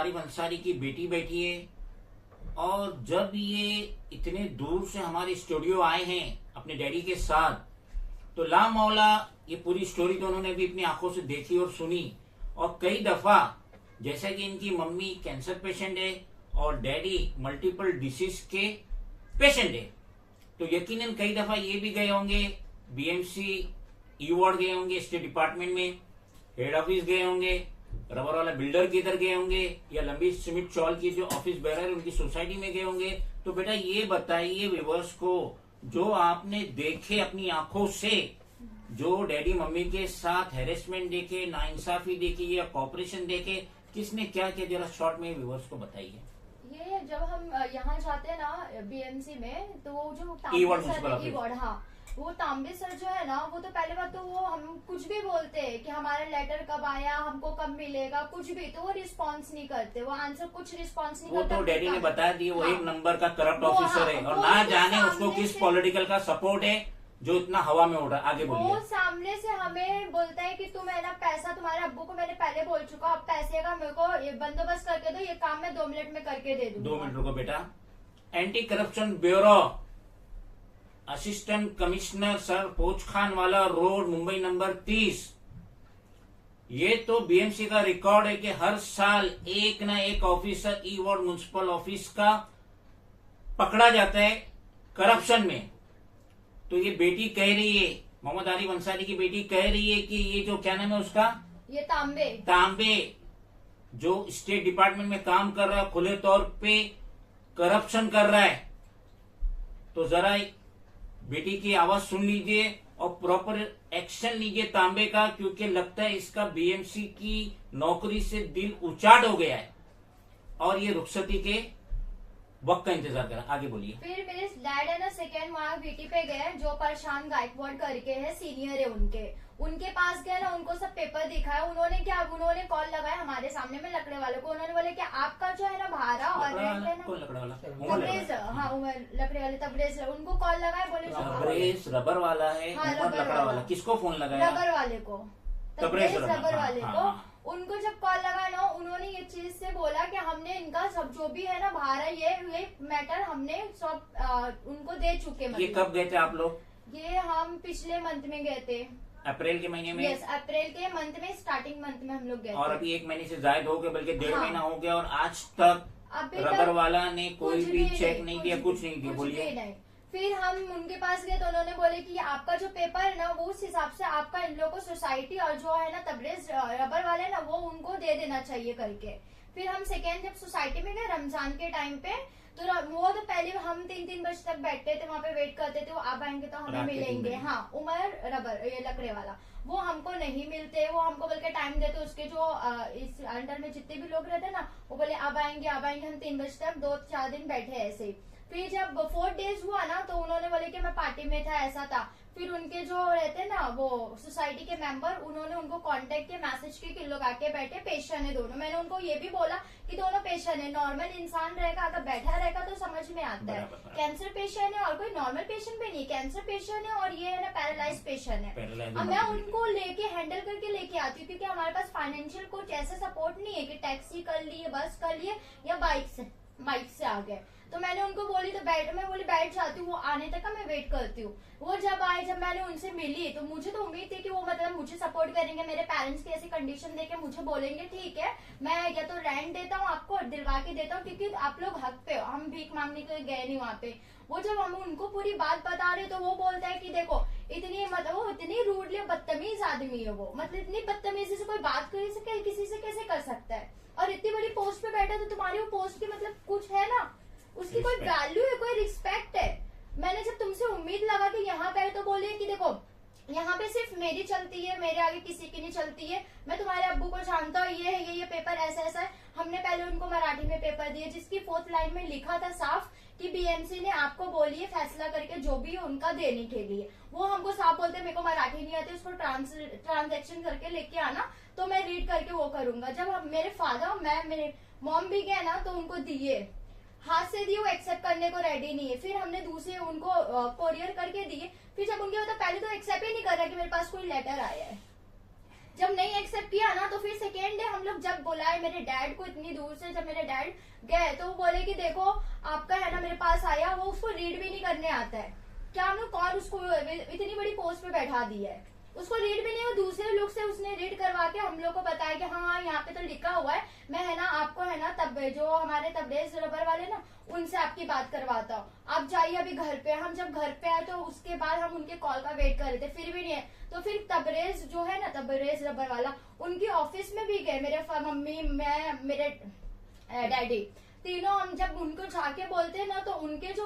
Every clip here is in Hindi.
आरिफ अंसारी की बेटी बैठी है। और जब ये इतने दूर से हमारे स्टूडियो आए हैं अपने डैडी के साथ, तो ला मौला ये पूरी स्टोरी तो उन्होंने भी अपनी आंखों से देखी और सुनी। और कई दफा जैसा कि इनकी मम्मी कैंसर पेशेंट है और डैडी मल्टीपल डिसीज के पेशेंट है, तो यकीनन कई दफा ये भी गए होंगे बीएमसी ई वार्ड गए होंगे, स्टेट डिपार्टमेंट में हेड ऑफिस गए होंगे, रबर वाला बिल्डर के इधर गए होंगे, या लंबी सीमेंट चौल की जो ऑफिस बेरर है उनकी सोसाइटी में गए होंगे। तो बेटा ये बताइए व्यूअर्स को, जो आपने देखे अपनी आंखों से, जो डैडी मम्मी के साथ हेरेसमेंट देखे, नाइंसाफी देखी या कॉपरेशन देखे, किसने क्या किया, जरा शॉर्ट में व्यूअर्स को बताइए। ये जब हम यहाँ जाते हैं ना बीएमसी में, तो वो जो ई वार्ड, हाँ, वो तांबे सर जो है ना, वो तो पहले बात तो वो हम कुछ भी बोलते हैं कि हमारा लेटर कब आया, हमको कब मिलेगा, कुछ भी, तो वो रिस्पांस नहीं करते, वो आंसर कुछ रिस्पांस नहीं करते। वो तो डैडी ने बता दिया, वो हाँ, एक नंबर का करप्ट ऑफिसर है, और ना जाने उसको किस पॉलिटिकल का सपोर्ट है जो इतना हवा में उड़ रहा है। आगे बोलिए। वो सामने से हमें बोलता है कि तुम है ना पैसा, तुम्हारे अब्बू को मैंने पहले बोल चुका, अब पैसे का मेरे को बंदोबस्त करके दो, ये काम मैं 2 मिनट में करके दे दूंगा। 2 मिनट रुको बेटा। Anti corruption bureau assistant commissioner sir Pochkhanwala road, Mumbai number 30। ये तो बीएमसी का रिकॉर्ड है कि हर साल एक ना एक ऑफिसर ई वार्ड म्युनिसिपल ऑफिस का पकड़ा जाता है करप्शन में। तो ये बेटी कह रही है, मोहम्मद आरिफ अंसारी की बेटी कह रही है कि ये जो क्या नाम है उसका, ये तांबे जो स्टेट डिपार्टमेंट में काम कर रहा है, खुले तौर पे करप्शन कर रहा है। तो जरा बेटी की आवाज सुन लीजिए और प्रॉपर एक्शन लीजिए तांबे का, क्योंकि लगता है इसका बीएमसी की नौकरी से दिल उचाट हो गया है और ये रुखसती के वक्त का इंतजार करा। आगे बोलिए। फिर मेरे डैड है ना सेकेंड वहाँ वीटी पे गए, जो परेशान गायकवाड़ करके है, सीनियर है उनके पास गए ना, उनको सब पेपर दिखाया। उन्होंने क्या, उन्होंने कॉल लगाया हमारे सामने में लकड़े वाले को, उन्होंने बोले कि आपका जो है ना भाड़ा और रेंट है ना, तबरेज, हाँ लकड़े वाले तबरेज, उनको कॉल लगाया, बोले तबरेज रबर वाला है, हाँ, लकड़ा वाला। किसको फोन लगाया? रबर वाले को, तबरेज रबर वाले को। उनको जब कॉल लगा ना, उन्होंने ये चीज से बोला कि हमने इनका सब जो भी है ना भाड़ा, ये मैटर हमने सब उनको दे चुके। ये कब गए थे आप लोग? ये हम पिछले मंथ में गए थे, अप्रैल के महीने में। यस, अप्रैल के मंथ में, स्टार्टिंग मंथ में हम लोग गए। और अभी 1 महीने से ज्यादा हो गया, बल्कि 1.5 महीना हो गया, और आज तक रबर वाला ने कोई भी चेक नहीं दिया, कुछ नहीं दिया। बोलिए। फिर हम उनके पास गए तो उन्होंने बोले कि आपका जो पेपर है ना, वो उस हिसाब से आपका इन लोगों को सोसाइटी और जो है ना तबरेज रबर वाले ना, वो उनको दे देना चाहिए करके। फिर हम सेकेंड जब सोसाइटी में गए रमजान के टाइम पे, तो वो तो पहले हम 3-3 बजे तक बैठते थे वहाँ पे, वेट करते थे वो आप आएंगे तो हमें मिलेंगे। हाँ, उमर रबर ये लकड़े वाला, वो हमको नहीं मिलते, वो हमको बोल के टाइम देते। उसके जो इस अंडर में जितने भी लोग रहते ना, वो बोले अब आएंगे अब आएंगे। हम 3 बजे तक 2-4 दिन बैठे ऐसे ही। फिर जब 4 डेज हुआ ना, तो उन्होंने बोले कि मैं पार्टी में था, ऐसा था। फिर उनके जो रहते ना वो सोसाइटी के मेंबर, उन्होंने उनको कांटेक्ट किया, मैसेज किया कि लोग आके बैठे, पेशेंट है दोनों। मैंने उनको ये भी बोला कि दोनों पेशेंट है, नॉर्मल इंसान रहेगा अगर बैठा रहेगा तो समझ में आता है। कैंसर पेशेंट है और कोई नॉर्मल पेशेंट भी नहीं, कैंसर पेशेंट है और ये है ना पैरालाइज पेशेंट है। अब मैं उनको लेके हैंडल करके लेके आती हूँ, क्योंकि हमारे पास फाइनेंशियल कुछ ऐसा सपोर्ट नहीं है कि टैक्सी कर लिए, बस कर लिए या बाइक से आ गए। तो मैंने उनको बोली तो मैं बोली बैठ जाती हूँ, वो आने तक का मैं वेट करती हूँ। वो जब आए, जब मैंने उनसे मिली, तो मुझे तो उम्मीद थी कि वो मतलब मुझे सपोर्ट करेंगे, मेरे पेरेंट्स की ऐसी कंडीशन देके मुझे बोलेंगे ठीक है मैं या तो रेंट देता हूँ आपको, दिलवा के देता हूँ, क्योंकि आप लोग हक पे हो, हम भीख मांगने के लिए गए नहीं वहाँ पे। वो जब हम उनको पूरी बात बता रहे तो वो बोलता है कि देखो इतनी मतलब वो इतनी रूडली बदतमीज आदमी है, वो मतलब इतनी बदतमीजी से कोई बात किसी से कैसे कर सकता है, और इतनी बड़ी पोस्ट पे बैठा तो तुम्हारी वो पोस्ट की मतलब कुछ है ना, उसकी कोई वैल्यू है, कोई रिस्पेक्ट है। मैंने जब तुमसे उम्मीद लगा कि यहाँ पे तो बोलिए कि देखो यहाँ पे सिर्फ मेरी चलती है, मेरे आगे किसी की नहीं चलती है, मैं तुम्हारे अब्बू को जानता हूँ, ये है ये पेपर ऐसा ऐसा है। हमने पहले उनको मराठी में पेपर दिए, जिसकी 4th लाइन में लिखा था साफ कि बीएमसी ने आपको बोलिए फैसला करके जो भी है उनका देने के लिए। वो हमको साफ बोलते मेरे को मराठी नहीं आती, उसको ट्रांजेक्शन करके लेके आना तो मैं रीड करके वो करूंगा। जब हम मेरे फादर मेरे मॉम भी गए ना, तो उनको दिए, हाथ से दिए, वो एक्सेप्ट करने को रेडी नहीं है। फिर हमने दूसरे उनको कोरियर करके दिए। फिर जब उनके मतलब पहले तो एक्सेप्ट ही नहीं कर रहा कि मेरे पास कोई लेटर आया है। जब नहीं एक्सेप्ट किया ना तो फिर सेकेंड डे हम लोग जब बुलाए मेरे डैड को इतनी दूर से, जब मेरे डैड गए तो वो बोले कि देखो आपका है ना मेरे पास आया, वो उसको रीड भी नहीं करने आता है। क्या हम लोग कौन उसको इतनी बड़ी पोस्ट पे बैठा दी है, उसको रीड भी नहीं, वो दूसरे लोग से उसने रीड करवा के हम लोग को बताया कि हाँ यहाँ पे तो लिखा हुआ है, मैं है ना आपको है ना तब जो हमारे तबरेज रबर वाले ना उनसे आपकी बात करवाता हूँ, आप जाइए अभी घर पे। हम जब घर पे आए तो उसके बाद हम उनके कॉल का वेट कर रहे थे, फिर भी नहीं है। तो फिर तबरेज जो है ना तबरेज रबर वाला, उनकी ऑफिस में भी गए, मेरे मम्मी मैं मेरे डैडी तीनों, हम जब उनको जाके बोलते हैं ना तो उनके जो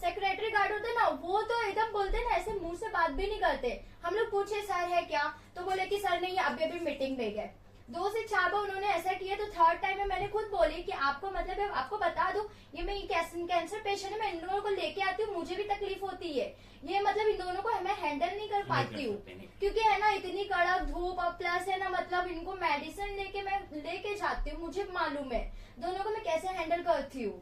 सेक्रेटरी गार्ड होते हैं ना वो तो एकदम बोलते हैं ना ऐसे मुंह से बात भी नहीं करते। हम लोग पूछे सर है क्या, तो बोले कि सर नहीं अभी अभी मीटिंग में गए। 2 से 4 बार उन्होंने ऐसा किया। तो थर्ड टाइम में मैंने खुद बोली कि आपको मतलब है, आपको बता दूं ये मैं कैंसर पेशेंट है, मैं इन दोनों को लेके आती हूँ, मुझे भी तकलीफ होती है, ये मतलब इन दोनों को मैं हैंडल नहीं कर पाती हूँ क्योंकि है ना इतनी कड़क धूप, और प्लस है ना मतलब इनको मेडिसिन लेके मैं लेके जाती हूँ, मुझे मालूम है दोनों को मैं कैसे हैंडल करती हूँ।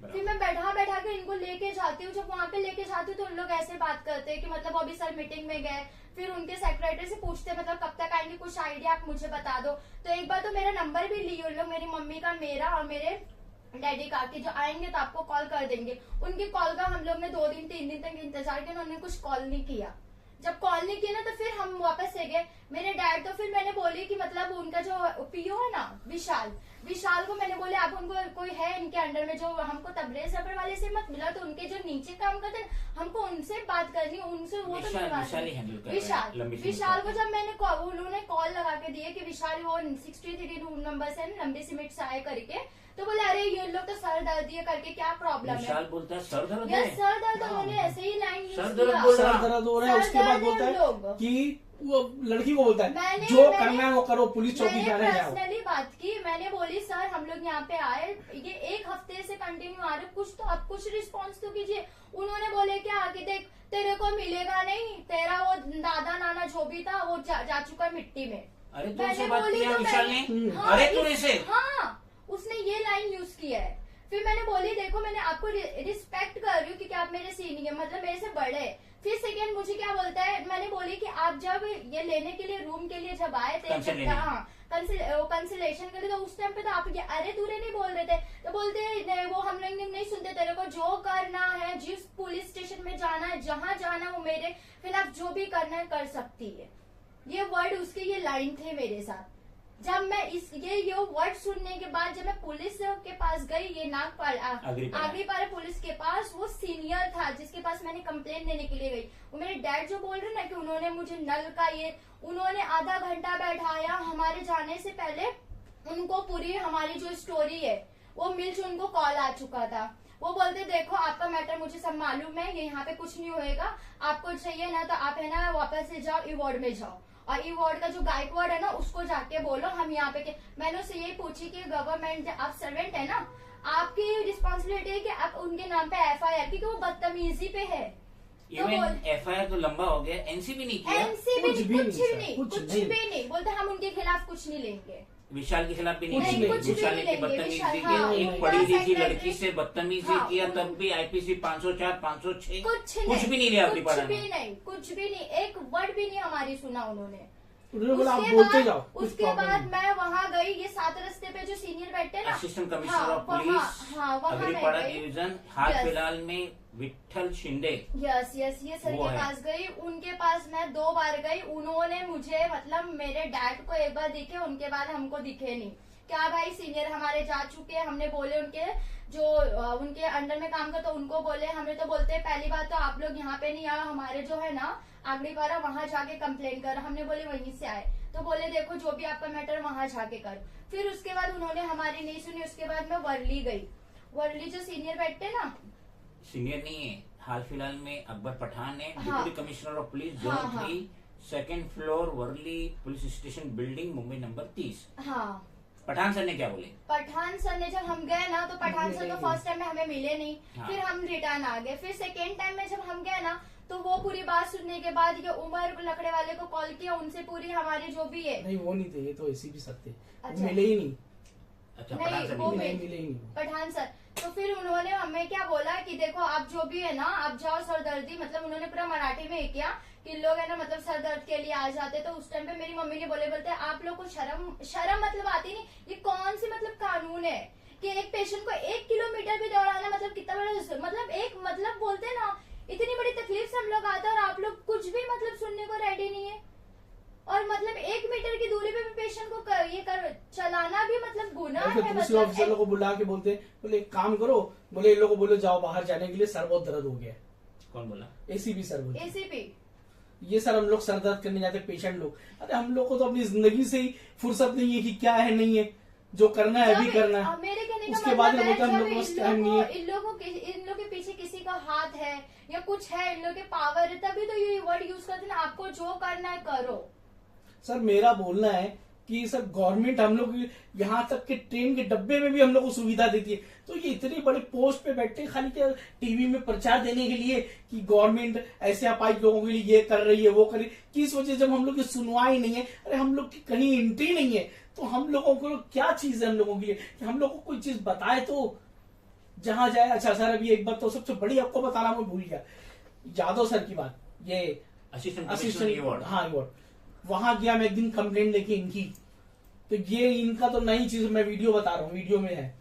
फिर मैं बैठा के इनको लेके जाती हूँ, जब वहाँ पे लेके जाती हूँ तो उन लोग ऐसे बात करते हैं कि मतलब अभी सर मीटिंग में गए। फिर उनके सेक्रेटरी से पूछते मतलब कब तक आएंगे, कुछ आइडिया आप मुझे बता दो। तो एक बार तो मेरा नंबर भी लिए उन लोग, मेरी मम्मी का, मेरा और मेरे डैडी का, कि जो आएंगे तो आपको कॉल कर देंगे। उनकी कॉल का हम लोग ने 2 दिन 3 दिन तक इंतजार किया, उन्होंने कुछ कॉल नहीं किया। जब कॉल नहीं किया ना तो फिर हम वापस से गए मेरे डैड। तो फिर मैंने बोली कि मतलब उनका जो पीओ है ना विशाल को मैंने बोले आप उनको कोई है इनके अंडर में जो हमको तबरेज रबर वाले से मत मिला, तो उनके जो नीचे काम करते हैं हमको उनसे बात करनी, उनसे वो तो विशाल को जब मैंने उन्होंने कॉल लगा के दिए कि विशाल वो 63 रूम नंबर से लंबी सीमेंट से आए करके, तो बोले अरे ये लोग तो सर दर्द दिए करके क्या प्रॉब्लम है। विशाल बोलता है सर दर्द है, सर दर्द, उन्होंने ऐसे ही लाइन यूज सर दर्द किया। बोल सर दर्द हो रहा है, उसके बाद बोलता है कि वो लड़की को बोलता है जो करना है वो करो, पुलिस चौकी जाने जाओ। पर्सनली बात की, मैंने बोली सर हम लोग यहाँ पे आए, ये 1 हफ्ते से कंटिन्यू आ रहे, कुछ तो आप कुछ रिस्पांस तो कीजिए। उन्होंने बोले क्या आगे देख तेरे को मिलेगा नहीं, तेरा वो दादा नाना जो भी था वो जा चुका मिट्टी में। अरे तुमसे बात किया विशाल ने? अरे तूने से? हाँ उसने ये लाइन यूज की है। फिर मैंने बोली देखो मैंने आपको रिस्पेक्ट कर रही हूँ क्योंकि आप मेरे सीनियर मतलब मेरे से बड़े। फिर सेकेंड मुझे क्या बोलता है, मैंने बोली कि आप जब ये लेने के लिए रूम के लिए जब आए थे कंसलेशन के लिए, तो उस टाइम पे तो आप ये अरे दूरे नहीं बोल रहे थे। तो बोलते नहीं वो हम लोग नहीं सुनते, तेरे को जो करना है जिस पुलिस स्टेशन में जाना है जहाँ जाना है वो मेरे खिलाफ जो भी करना है कर सकती है। ये वर्ड उसके ये लाइन थे मेरे साथ। जब मैं ये वर्ड सुनने के बाद जब मैं पुलिस के पास गई, ये आगरीपारा पुलिस के पास, वो सीनियर था जिसके पास मैंने कंप्लेन देने के लिए गई। वो मेरे डैड जो बोल रहे ना कि उन्होंने मुझे नल का ये उन्होंने आधा घंटा बैठाया हमारे जाने से पहले। उनको पूरी हमारी जो स्टोरी है वो मिल चुन उनको कॉल आ चुका था। वो बोलते देखो आपका मैटर मुझे सब मालूम है, ये यहाँ पे कुछ नहीं होएगा, आपको चाहिए ना तो आप है ना वापस से जाओ ई वार्ड में जाओ, और ई वार्ड का जो गायकवाड़ है ना उसको जाके बोलो हम यहाँ पे मैंने उससे यही पूछी कि गवर्नमेंट आप सर्वेंट है ना, आपकी रिस्पॉन्सिबिलिटी है कि आप उनके नाम पे FIR, क्योंकि वो बदतमीजी पे है। इवन FIR तो लंबा हो गया, एनसीबी नहीं किया, कुछ भी नहीं बोलते हम उनके खिलाफ कुछ नहीं लेंगे, विशाल के खिलाफ भी नहीं, विशाल ने बदतमीजी की, एक पढ़ी लिखी लड़की से बदतमीजी किया, तब भी IPC 504 506 कुछ भी नहीं लिया अपनी पढ़ा में, कुछ भी नहीं, एक वर्ड भी नहीं हमारी सुना उन्होंने। बोला आप बोलते जाओ। उसके बाद मैं वहाँ गई, ये 7 रस्ते पे जो सीनियर बैठते हैं ना, assistant commissioner of police Agripada division, हाल फिलहाल में विठल शिंदे, यस ये सर के पास गई। उनके पास मैं 2 बार गई, उन्होंने मुझे मतलब मेरे डैड को एक बार दिखे, उनके बाद हमको दिखे नहीं। क्या भाई सीनियर हमारे जा चुके हैं, हमने बोले उनके जो उनके अंडर में काम करते उनको बोले, हमें तो बोलते हैं पहली बात तो आप लोग यहाँ पे नहीं आओ, हमारे जो है ना आगरीपाड़ा वहाँ जाके कंप्लेन कर। हमने बोले वहीं से आए, तो बोले देखो जो भी आपका मैटर वहाँ जाके कर। फिर उसके बाद उन्होंने हमारी नहीं सुनी। उसके बाद मैं वर्ली गई, वर्ली जो सीनियर बैठते ना, सीनियर नहीं है, हाल फिलहाल में अकबर पठान है, deputy commissioner of police zone 3 2nd floor Worli police station building Mumbai number 30। हाँ पठान सर ने क्या बोले? पठान सर ने जब हम गए ना तो पठान सर तो फर्स्ट टाइम में हमें मिले नहीं, फिर हम रिटर्न आ गए। फिर सेकेंड टाइम में जब हम गए ना तो वो पूरी बात सुनने के बाद ये उमर लकड़े वाले को कॉल किया, उनसे पूरी हमारी जो भी है, नहीं वो नहीं थे, ये तो ऐसी भी सकते अच्छा। मिले ही नहीं। अच्छा नहीं वो मिले ही नहीं। पठान सर तो फिर उन्होंने हमें क्या बोला कि देखो आप जो भी है ना, आप जाओ सरदर्दी, मतलब उन्होंने पूरा मराठी में किया कि लोग है ना मतलब सर दर्द के लिए आ जाते। तो उस टाइम पे मेरी मम्मी ने बोलते आप लोग को शर्म मतलब आती नहीं, ये कौन सी मतलब कानून है कि एक पेशेंट को 1 किलोमीटर भी दौड़ाना, मतलब कितना बड़ा, मतलब एक मतलब बोलते ना इतनी बड़ी तकलीफ से हम लोग आते हैं और आप लोग कुछ भी मतलब सुनने को रेडी नहीं है। और मतलब 1 मीटर की दूरी पे भी पेशेंट को ये कर चलाना भी मतलब गुनाह है। पुलिस ऑफिसर को बुला के बोलते, बोले एक काम करो, बोले इन लोगों को बोलो जाओ बाहर जाने के लिए, सर बहुत दर्द हो गया। कौन बोला? एसीपी सर बोले। एसीपी ये सर हम लोग सर दर्द करने जाते पेशेंट लोग। अरे हम लोग को तो अपनी जिंदगी से ही फुर्सत नहीं है कि क्या है नहीं है, जो करना है अभी करना है। मेरे कहने का उसके बाद मतलब हम लोग को टाइम नहीं है। इन लोगों के पीछे किसी का हाथ है या कुछ है, इन लोग के पावर है, तभी तो ये वर्ड यूज करते हैं, आपको जो करना है करो। सर मेरा बोलना है कि सर गवर्नमेंट हम लोग यहाँ तक के ट्रेन के डब्बे में भी हम लोग को सुविधा देती है, तो ये इतनी बड़ी पोस्ट पे बैठे खाली क्या टीवी में प्रचार देने के लिए कि गवर्नमेंट ऐसे अपाहिज लोगों के लिए ये कर रही है वो कर रही है, किस वजह जब हम लोग की सुनवाई नहीं है। अरे हम लोग की कहीं एंट्री नहीं है, तो हम लोगों को क्या चीज है हम लोगों के लिए कि हम लोग को कोई चीज बताए तो जहां जाए। अच्छा सर अभी एक बात तो सबसे बड़ी आपको बताना मैं भूल गया, यादव सर की बात, ये असिस्टेंट हाँ वहां गया मैं एक दिन कंप्लेंट लेके इनकी, तो ये इनका तो नई चीज मैं वीडियो बता रहा हूँ, वीडियो में है,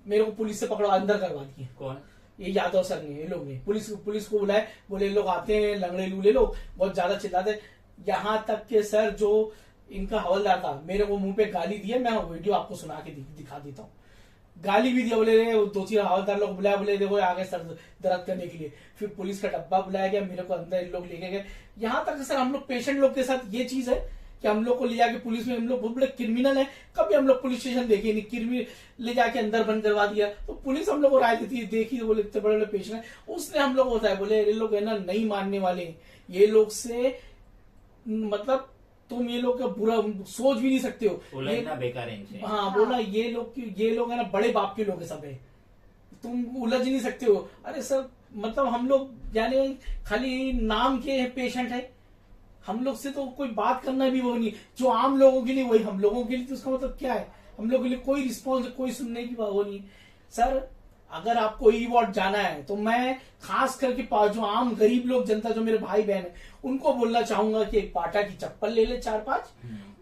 मेरे को पुलिस से पकड़ो अंदर करवा दिए। कौन? ये यादव सर ने, ये लोग ने पुलिस को बुलाए, बोले लोग आते हैं लंगड़े लूले लोग बहुत ज्यादा चिल्लाते, यहाँ तक के सर जो इनका हवलदार था मेरे को मुंह पे गाली दिया, मैं वीडियो आपको सुना के दिखा देता हूँ। गाली भी दिया, बोले 2-3 हवलदार लोग बुलाया, बोले देखो आगे सर दर्द करने के लिए, फिर पुलिस का डब्बा बुलाया गया, मेरे को अंदर इन लोग लेके गए। यहाँ तक सर हम लोग पेशेंट लोग के साथ ये चीज है कि हम लोग को ले जाके पुलिस में, हम लोग बहुत बड़े क्रिमिनल है, कभी हम लोग पुलिस स्टेशन देखे नहीं, क्रिमिनल ले जाके अंदर बंद करवा दिया, तो पुलिस हम लोग को राय देती है, देखी बोले इतने बड़े बड़े पेशेंट है, उसने हम लोग बताया, बोले ये लोग है ना नहीं मानने वाले, ये लोग से मतलब तुम ये लोग का बुरा सोच भी नहीं सकते हो, ये ना बेकार है इनसे। हाँ बोला ये लोग है ना बड़े बाप के लोग है सब है, तुम उलझ नहीं सकते हो। अरे सर मतलब हम लोग यानी खाली नाम के पेशेंट है, हम लोग से तो कोई बात करना भी वो नहीं, जो आम लोगों के लिए वही हम लोगों के लिए, तो उसका मतलब क्या है, हम लोगों के लिए कोई रिस्पॉन्स कोई सुनने की वो नहीं। सर अगर आपको ई वार्ड जाना है तो मैं खास करके जो आम गरीब लोग जनता जो मेरे भाई बहन है उनको बोलना चाहूंगा कि एक पाटा की चप्पल ले ले 4-5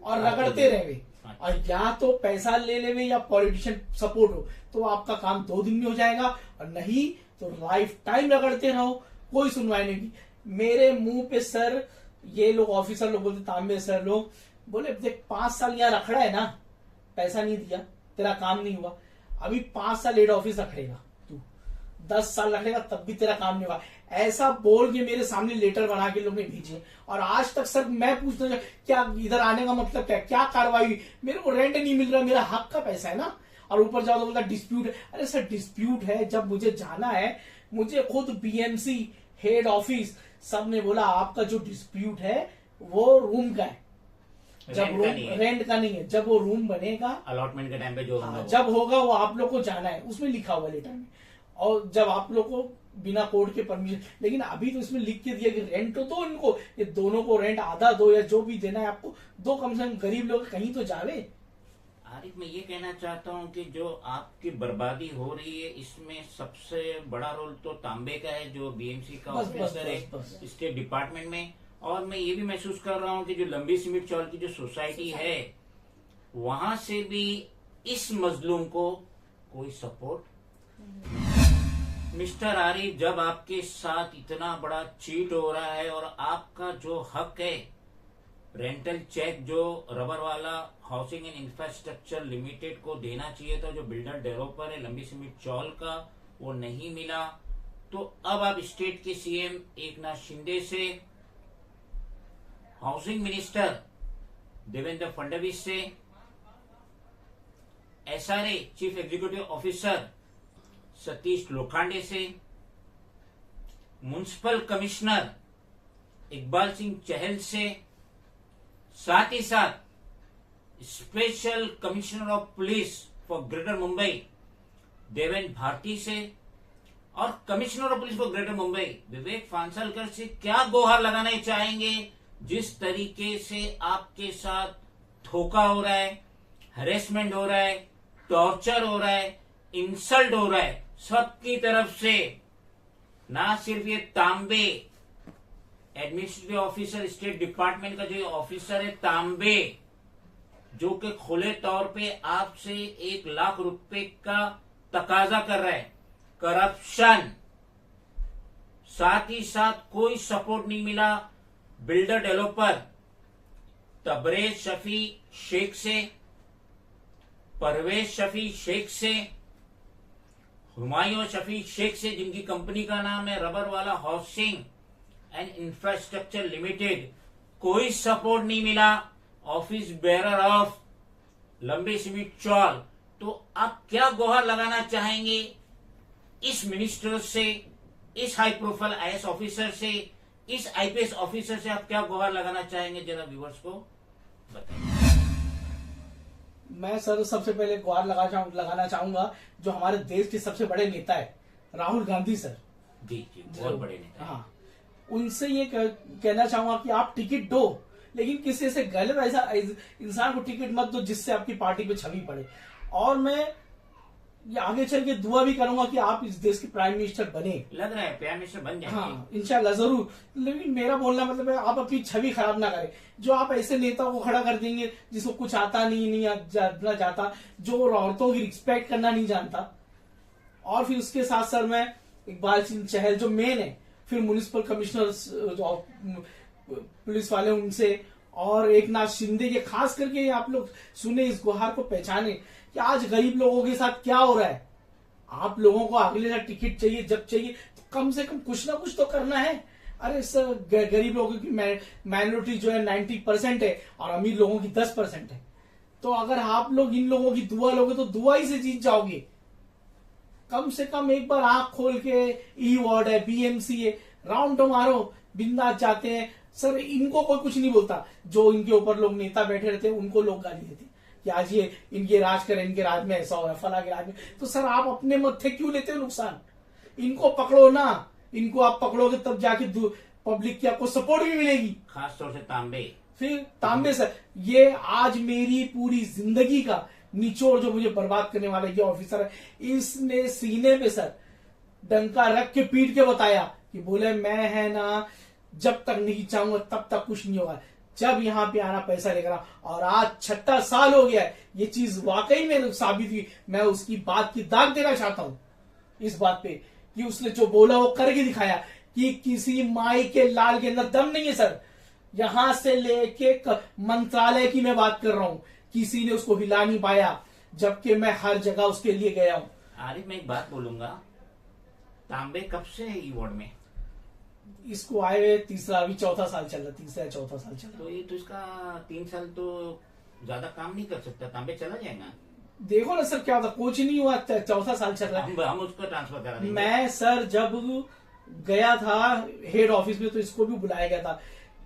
और रगड़ते रहे, और या तो पैसा ले ले या पॉलिटिशियन सपोर्ट हो तो आपका काम 2 दिन में हो जाएगा, और नहीं तो लाइफ टाइम रगड़ते रहो, कोई सुनवाई नहीं की। मेरे मुंह पे सर ये लोग ऑफिसर लोग बोलते, तांबे सर लोग बोले देख 5 साल यहाँ रखड़ा है ना, पैसा नहीं दिया तेरा काम नहीं हुआ, अभी 5 साल हेड ऑफिस रखेगा तू, 10 साल रखेगा तब भी तेरा काम नहीं होगा, ऐसा बोल के मेरे सामने लेटर बना के लोग ने भेजे। और आज तक सर मैं पूछता क्या इधर आने का मतलब क्या कार्रवाई हुई, मेरे को रेंट नहीं मिल रहा, मेरा हक का पैसा है ना, और ऊपर जाओ तो बोलता डिस्प्यूट है। अरे सर डिस्प्यूट है, जब मुझे जाना है, मुझे खुद बीएमसी हेड ऑफिस सब ने बोला आपका जो डिस्प्यूट है वो रूम का है, जब रेंट का नहीं है, जब वो रूम बनेगा अलॉटमेंट के टाइम पे जो जब होगा वो आप लोग को जाना है, उसमें लिखा हुआ लेटर में, और जब आप लोग को बिना कोर्ट के परमिशन, लेकिन अभी तो इसमें लिख के दिया कि रेंट तो दो इनको, ये दोनों को रेंट आधा दो या जो भी देना है आपको दो, कम से कम गरीब लोग कहीं तो जावे। आरिफ मैं ये कहना चाहता हूँ कि जो आपकी बर्बादी हो रही है इसमें सबसे बड़ा रोल तो तांबे का है, जो बीएमसी का ऑफिसर है स्टेट डिपार्टमेंट में। और मैं ये भी महसूस कर रहा हूँ कि जो लंबी सीमेंट चौल की जो सोसाइटी है वहां से भी इस मजलूम को कोई सपोर्ट। मिस्टर आरिफ, जब आपके साथ इतना बड़ा चीट हो रहा है और आपका जो हक है रेंटल चेक जो रबर वाला हाउसिंग एंड इंफ्रास्ट्रक्चर लिमिटेड को देना चाहिए था, जो बिल्डर डेवलपर है लंबी सीमेंट चौल का, वो नहीं मिला, तो अब आप स्टेट के सीएम एकनाथ शिंदे से, हाउसिंग मिनिस्टर देवेंद्र फडणवीस से, SRA chief executive officer Satish Lokhande से, म्युनिसिपल कमिश्नर इकबाल सिंह चहल से, साथ ही साथ special commissioner of police for greater Mumbai Deven Bharti से, और commissioner of police for greater Mumbai Vivek Phansalkar से क्या गुहार लगाना चाहेंगे। जिस तरीके से आपके साथ धोखा हो रहा है, हरेसमेंट हो रहा है, टॉर्चर हो रहा है, इंसल्ट हो रहा है सबकी तरफ से। ना सिर्फ ये तांबे एडमिनिस्ट्रेटिव ऑफिसर स्टेट डिपार्टमेंट का जो ऑफिसर है तांबे, जो कि खुले तौर पे आपसे 1 लाख रुपए का तकाजा कर रहा है, करप्शन। साथ ही साथ कोई सपोर्ट नहीं मिला बिल्डर डेवलपर तबरेज शफी शेख से, परवेज शफी शेख से, हुमायूं शफी शेख से, जिनकी कंपनी का नाम है रबर वाला हाउसिंग एंड इंफ्रास्ट्रक्चर लिमिटेड। कोई सपोर्ट नहीं मिला। ऑफिस बेरर ऑफ लंबे सीमेंट चौल। तो आप क्या गुहार लगाना चाहेंगे इस मिनिस्टर से, इस हाई प्रोफाइल आईएएस ऑफिसर से, इस आईपीएस ऑफिसर से आप क्या गुहार लगाना चाहेंगे, जरा व्यूअर्स को बताइए। मैं सर सबसे पहले गुहार लगाना चाहूंगा जो हमारे देश के सबसे बड़े नेता है राहुल गांधी सर। जी जी, बहुत बड़े नेता। हाँ, उनसे ये कहना चाहूंगा कि आप टिकट दो, लेकिन किसी से गलत ऐसा इंसान को टिकट मत दो जिससे आपकी पार्टी पे छवि पड़े। और मैं ये आगे चल के दुआ भी करूंगा कि आप इस देश के प्राइम मिनिस्टर बने। लग रहा है प्राइम मिनिस्टर बन जाएंगे। हाँ, इंशाल्लाह जरूर। लेकिन मेरा बोलना मतलब है आप अपनी छवि खराब ना करें। जो आप ऐसे नेताओं को खड़ा कर देंगे जिसको कुछ आता नहीं जाता, जो औरतों की रिस्पेक्ट करना नहीं जानता। और फिर उसके साथ सर मैं इकबाल सिंह चहल जो मेन है, फिर म्युनिसिपल कमिश्नर जो पुलिस वाले उनसे, और एक नाथ शिंदे के, खास करके आप लोग सुने, इस गुहार को पहचाने कि आज गरीब लोगों के साथ क्या हो रहा है। आप लोगों को अगले साल टिकट चाहिए, जब चाहिए तो कम से कम कुछ ना कुछ तो करना है। अरे सर, गरीब लोगों की माइनॉरिटी जो है 90% है और अमीर लोगों की 10% है। तो अगर आप लोग इन लोगों की दुआ लोगे तो दुआ ही से जीत जाओगे। कम से कम एक बार आंख खोल के ई वार्ड है, बीएमसी है, राउंड तो मारो, बिंदास जाते हैं। सर इनको कोई कुछ नहीं बोलता। जो इनके ऊपर लोग नेता बैठे रहते हैं उनको लोग गाली देते कि आज ये इनके राज करें, इनके राज में ऐसा हो रहा है, फला के राज में। तो सर आप अपने मत्थे क्यों लेते हो नुकसान? इनको पकड़ो ना, इनको आप पकड़ोगे तब जाके पब्लिक की आपको सपोर्ट भी मिलेगी। खास तौर से तांबे। फिर तांबे सर, ये आज मेरी पूरी जिंदगी का निचोड़ जो मुझे बर्बाद करने वाला ये ऑफिसर है, इसने सीने पे सर डंका रख के पीट के बताया कि बोले मैं है ना, जब तक नहीं चाहूंगा तब तक कुछ नहीं होगा, जब यहाँ पे आना पैसा लेकर आ। और आज 6ठा साल हो गया है, ये चीज वाकई में साबित हुई। मैं उसकी बात की दाग देना चाहता हूं इस बात पे कि उसने जो बोला वो करके दिखाया कि किसी माई के लाल के अंदर दम नहीं है सर। यहां से लेके मंत्रालय की मैं बात कर रहा हूं, किसी ने उसको हिला नहीं पाया, जबकि मैं हर जगह उसके लिए गया हूं। आरिफ, मैं एक बात बोलूंगा, तांबे कब से है ई वार्ड में? इसको आए हुए तीसरा, अभी चौथा साल चल रहा, तीसरा या चौथा साल चल रहा। तो ये तो इसका 3 साल तो ज्यादा काम नहीं कर सकता, तांबे चला जाएगा। देखो ना सर क्या होता, कुछ नहीं हुआ, चौथा साल चल रहा है। हम उसको ट्रांसफर करा देंगे। मैं सर जब गया था हेड ऑफिस में तो इसको भी बुलाया गया था।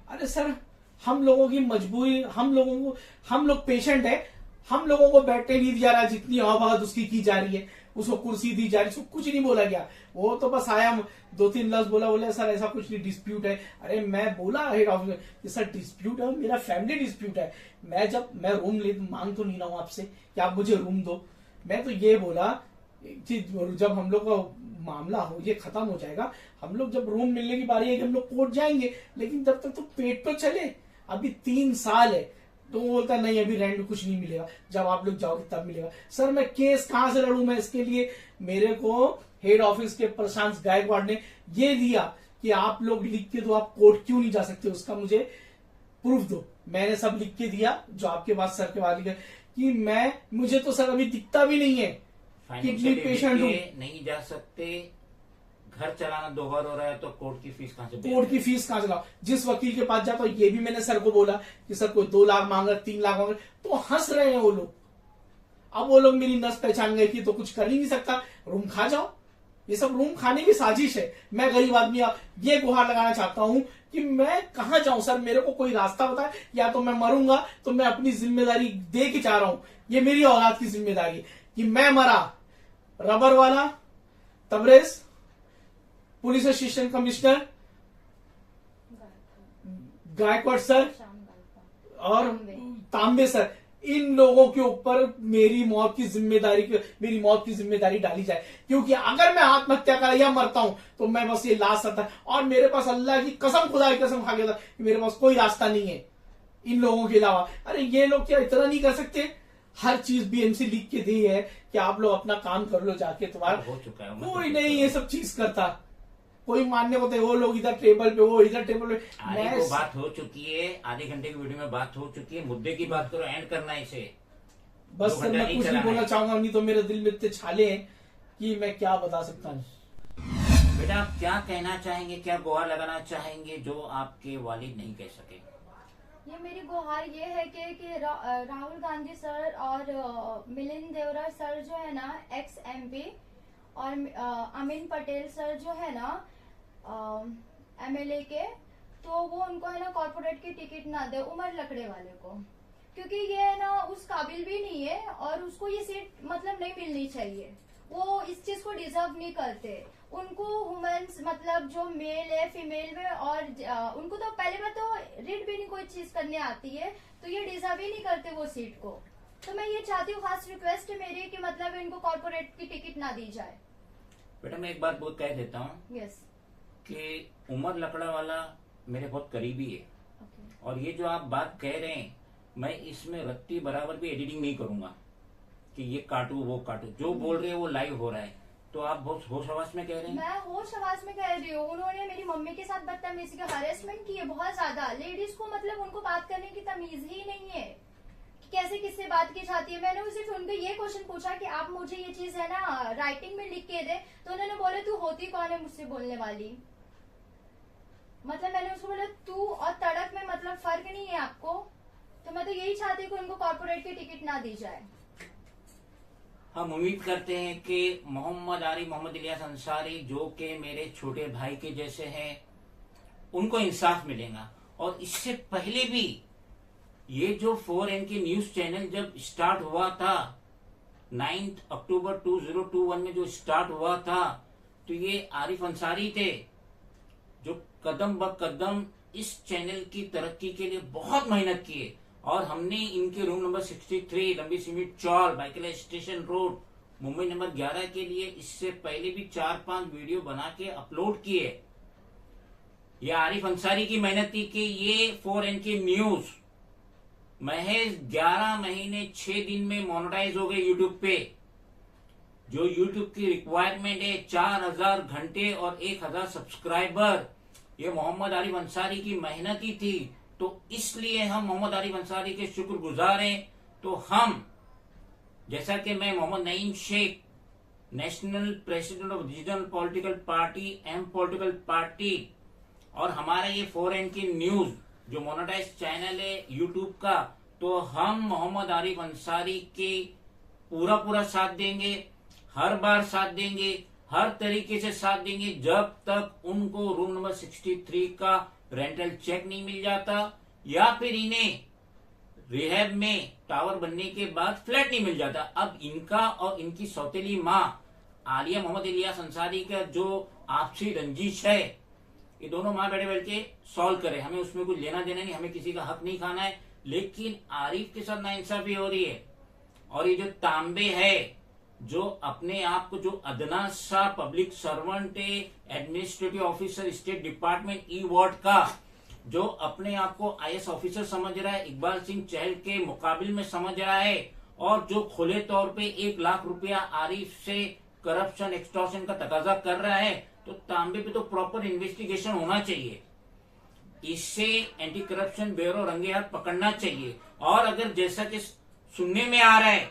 अरे सर हम लोगों की मजबूरी, हम लोग पेशेंट है, हम लोगों को बैठने नहीं दिया रहा, जितनी हवा उसकी की जा रही है, उसको कुर्सी दी जा रही है, उसको कुछ नहीं बोला गया। वो तो बस आया, 2-3 लफ्ज बोला सर ऐसा कुछ नहीं, डिस्प्यूट है। अरे मैं बोला हेड ऑफिस में, सर डिस्प्यूट है, मेरा फैमिली डिस्प्यूट है। मैं रूम मांग तो नहीं रहा हूं आपसे कि आप मुझे रूम दो। मैं तो ये बोला कि जब हम लोग का मामला हो, ये खत्म हो जाएगा, हम लोग जब रूम मिलने की बारी है कि हम लोग कोर्ट जाएंगे, लेकिन तब तक तो पेट तो चले। अभी 3 साल है। तो वो बोलता नहीं अभी रेंट कुछ नहीं मिलेगा, जब आप लोग जाओगे तब मिलेगा। सर मैं केस कहां से लड़ू? मैं इसके लिए मेरे को हेड ऑफिस के प्रशांत गायकवाड़ ने ये दिया कि आप लोग लिख के दो, आप कोर्ट क्यों नहीं जा सकते, उसका मुझे प्रूफ दो। मैंने सब लिख के दिया जो आपके पास सर के वाली कि मुझे तो सर अभी दिखता भी नहीं है, किडनी पेशेंट हूं, नहीं जा सकते, घर चलाना दोहर हो रहा है, तो कोर्ट की फीस कहां से? कोर्ट की फीस कहां से लाओ? जिस वकील के पास जाता हूं, ये भी मैंने सर को बोला कि सर कोई 2 लाख मांग रहा, 3 लाख मांग रहा, तो हंस रहे हैं वो लोग। अब वो लोग मेरी नस पहचान गए कि तो कुछ कर ही नहीं सकता, रूम खा जाओ। ये सब रूम खाने की साजिश है। मैं गरीब आदमी ये गुहार लगाना चाहता हूं कि मैं कहां जाऊं सर, मेरे को कोई रास्ता बताए, या तो मैं मरूंगा तो मैं अपनी जिम्मेदारी दे के चाह रहा हूं, ये मेरी औलाद की जिम्मेदारी है कि मैं मरा, रबर वाला, Tabrez, police assistant commissioner Gaikwad sir और तांबे सर, इन लोगों के ऊपर मेरी मौत की जिम्मेदारी डाली जाए, क्योंकि अगर मैं आत्महत्या कर या मरता हूं तो मैं बस ये लास्ट आता और मेरे पास अल्लाह की कसम, खुदा की कसम खा के कि मेरे पास कोई रास्ता नहीं है इन लोगों के अलावा। अरे ये लोग क्या इतना नहीं कर सकते? हर चीज बीएमसी लिख के दी है कि आप लोग अपना काम कर लो जाके, तुम्हारा हो चुका है। कोई नहीं ये सब चीज करता, कोई मानने को वो लोग इधर टेबल पे, वो इधर टेबल पे। आगे को बात हो चुकी है, आधे घंटे की वीडियो में बात हो चुकी है, मुद्दे की बात करो, एंड करना है इसे। बस 2 सर घंटा मैं नहीं कुछ नहीं चलाना बोलना है। चाहूंगा, नहीं तो मेरे दिल में इतने छाले हैं कि मैं क्या बता सकता हूँ। बेटा आप क्या कहना चाहेंगे, क्या गुहार लगाना चाहेंगे जो आपके वालिद नहीं कह सके? ये मेरी गुहार ये है कि राहुल गांधी सर और मिलिंद देवरा सर जो है ना एक्स एमपी, और अमीन पटेल सर जो है ना एमएलए के, तो वो उनको है ना कॉर्पोरेट की टिकट ना दे उमर लकड़े वाले को, क्योंकि ये है ना उस काबिल भी नहीं है और उसको ये सीट मतलब नहीं मिलनी चाहिए। वो इस चीज को डिजर्व नहीं करते। उनको वुमेन्स मतलब जो मेल है फीमेल में, और उनको तो पहले बार तो रीड भी नहीं कोई चीज करने आती है, तो ये डिजर्व ही नहीं करते वो सीट को। तो मैं ये चाहती हूँ, खास रिक्वेस्ट है मेरी कि मतलब इनको कॉर्पोरेट की टिकट ना दी जाए। बेटा मैं एक बात बहुत कह देता हूँ यस। कि उमर लकड़ा वाला मेरे बहुत करीबी है, ओके। और ये जो आप बात कह रहे हैं, मैं इसमें रत्ती बराबर भी एडिटिंग नहीं करूंगा कि ये काटू वो काटू, जो बोल रहे हैं वो लाइव हो रहा है। तो आप बहुत होश हवास में कह रहे हैं। मैं होश आवाज में कह रही हूँ, उन्होंने मेरी मम्मी के साथ बदतमीजी का हरेसमेंट की है बहुत ज्यादा। लेडीज को मतलब उनको बात करने की तमीज ही नहीं है कि कैसे किससे बात की जाती है। मैंने उनसे उनको ये क्वेश्चन पूछा कि आप मुझे ये चीज है ना राइटिंग में लिख के दे, तो उन्होंने बोले तू होती कौन है मुझसे बोलने वाली। मतलब मैंने उसको बोला तू और तड़क में मतलब फर्क नहीं है आपको। तो मैं तो यही चाहती हूँ कि उनको कॉर्पोरेट की टिकट ना दी जाए। हम उम्मीद करते हैं कि मोहम्मद आरिफ मोहम्मद इलियास अंसारी जो कि मेरे छोटे भाई के जैसे हैं, उनको इंसाफ मिलेगा। और इससे पहले भी ये जो 4N के न्यूज चैनल जब स्टार्ट हुआ था 9 अक्टूबर 2021 में जो स्टार्ट हुआ था, तो ये आरिफ अंसारी थे जो कदम ब कदम इस चैनल की तरक्की के लिए बहुत मेहनत किए। और हमने इनके रूम नंबर 63 लंबी cement chawl Byculla station road Mumbai number 11 के लिए इससे पहले भी 4-5 वीडियो बना के अपलोड किए। ये आरिफ अंसारी की मेहनत थी कि ये 4N के न्यूज महज 11 महीने 6 दिन में मोनेटाइज हो गए यूट्यूब पे। जो यूट्यूब की रिक्वायरमेंट है 4000 घंटे और 1000 सब्सक्राइबर, ये मोहम्मद आरिफ अंसारी की मेहनत ही थी। तो इसलिए हम मोहम्मद आरिफ अंसारी के शुक्रगुजार हैं। तो हम, जैसा कि मैं Mohammad Naeem Shaikh, national president of regional political party M political party, और हमारा ये 4N की न्यूज जो मोनेटाइज चैनल है यूट्यूब का, तो हम मोहम्मद आरिफ अंसारी के पूरा साथ देंगे, हर बार साथ देंगे, हर तरीके से साथ देंगे जब तक उनको रूम नंबर 63 का रेंटल चेक नहीं मिल जाता, या फिर इन्हें रिहैब में टावर बनने के बाद फ्लैट नहीं मिल जाता। अब इनका और इनकी सौतेली माँ आलिया मोहम्मद इलियास अंसारी का जो आपसी रंजिश है, ये दोनों माँ बैठे के सॉल्व करे। हमें उसमें कुछ लेना देना नहीं, हमें किसी का हक नहीं खाना है। लेकिन आरिफ के साथ नाइंसाफी हो रही है। और ये जो तांबे है, जो अपने आप को जो अदना सा पब्लिक सर्वेंट है, एडमिनिस्ट्रेटिव ऑफिसर स्टेट डिपार्टमेंट ई वार्ड का, जो अपने आप को IAS ऑफिसर समझ रहा है, इकबाल सिंह चहल के मुकाबिल में समझ रहा है, और जो खुले तौर पे 1 लाख रुपया आरिफ से करप्शन एक्सटॉर्शन का तकाजा कर रहा है, तो तांबे पे तो प्रॉपर इन्वेस्टिगेशन होना चाहिए। इससे एंटी करप्शन ब्यूरो रंगे हाथ पकड़ना चाहिए। और अगर जैसा कि सुनने में आ रहा है,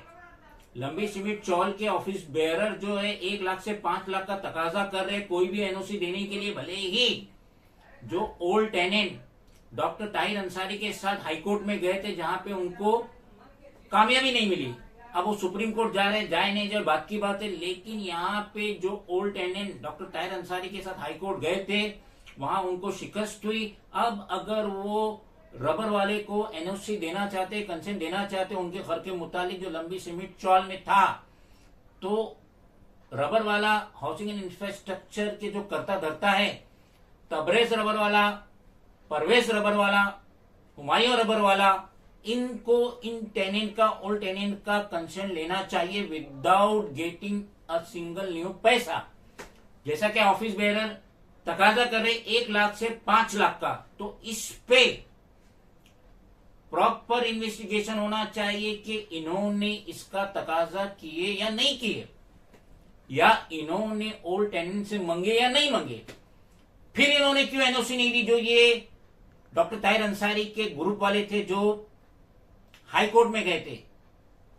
लंबी सीमेंट चौल के ऑफिस बेयरर जो है 1 लाख से 5 लाख का तकाजा कर रहे हैं कोई भी एनओसी देने के लिए, भले ही जो old tenant doctor Tahir Ansari के साथ हाईकोर्ट में गए थे, जहां पे उनको कामयाबी नहीं मिली। अब वो सुप्रीम कोर्ट जा रहे हैं, जाए नहीं जाए बात की बात है। लेकिन यहाँ पे जो old tenant doctor Tahir Ansari के साथ हाईकोर्ट गए थे, वहां उनको शिकस्त हुई। अब अगर वो रबर वाले को एनओसी देना चाहते, कंसेंट देना चाहते उनके घर के मुतालिक जो लंबी सीमेंट चौल में था, तो रबर वाला हाउसिंग एंड इंफ्रास्ट्रक्चर के जो करता धरता है, तबरेज रबर वाला, परवेज रबर वाला, हुमायूं रबर वाला, इनको इन टेनेंट का ओल्ड टेनेंट का कंसेंट लेना चाहिए without getting a single new पैसा। जैसा कि ऑफिस बेरर तकाजा कर रहे 1 लाख से 5 लाख का, तो इस पे प्रॉपर इन्वेस्टिगेशन होना चाहिए कि इन्होंने इसका तकाजा किए या नहीं किए, या इन्होंने ओल्ड टेनेंट से मंगे या नहीं मंगे। फिर इन्होंने क्यों एनओसी नहीं दी? जो ये डॉक्टर ताहिर अंसारी के ग्रुप वाले थे जो हाई कोर्ट में गए थे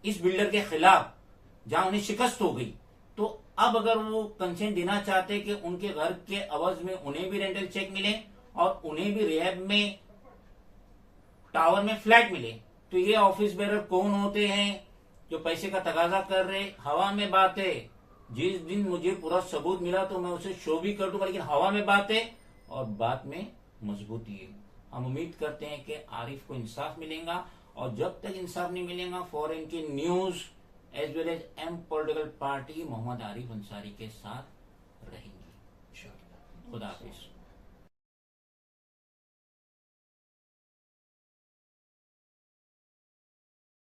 इस बिल्डर के खिलाफ, जहां उन्हें शिकस्त हो गई, तो अब अगर वो कंसेंट देना चाहते कि उनके घर के अवज में उन्हें भी रेंटल चेक मिले और उन्हें भी रिहैब में टावर में फ्लैट मिले, तो ये ऑफिस बेरर कौन होते हैं जो पैसे का तकाजा कर रहे? हवा में बात है। जिस दिन मुझे पूरा सबूत मिला तो मैं उसे शो भी कर दूंगा, लेकिन हवा में बात है और बात में मजबूती है। हम उम्मीद करते हैं कि आरिफ को इंसाफ मिलेगा, और जब तक इंसाफ नहीं मिलेगा फॉरेन की news as well as M political party Mohammad Arif Ansari के साथ रहेंगी। खुदा हाफिज।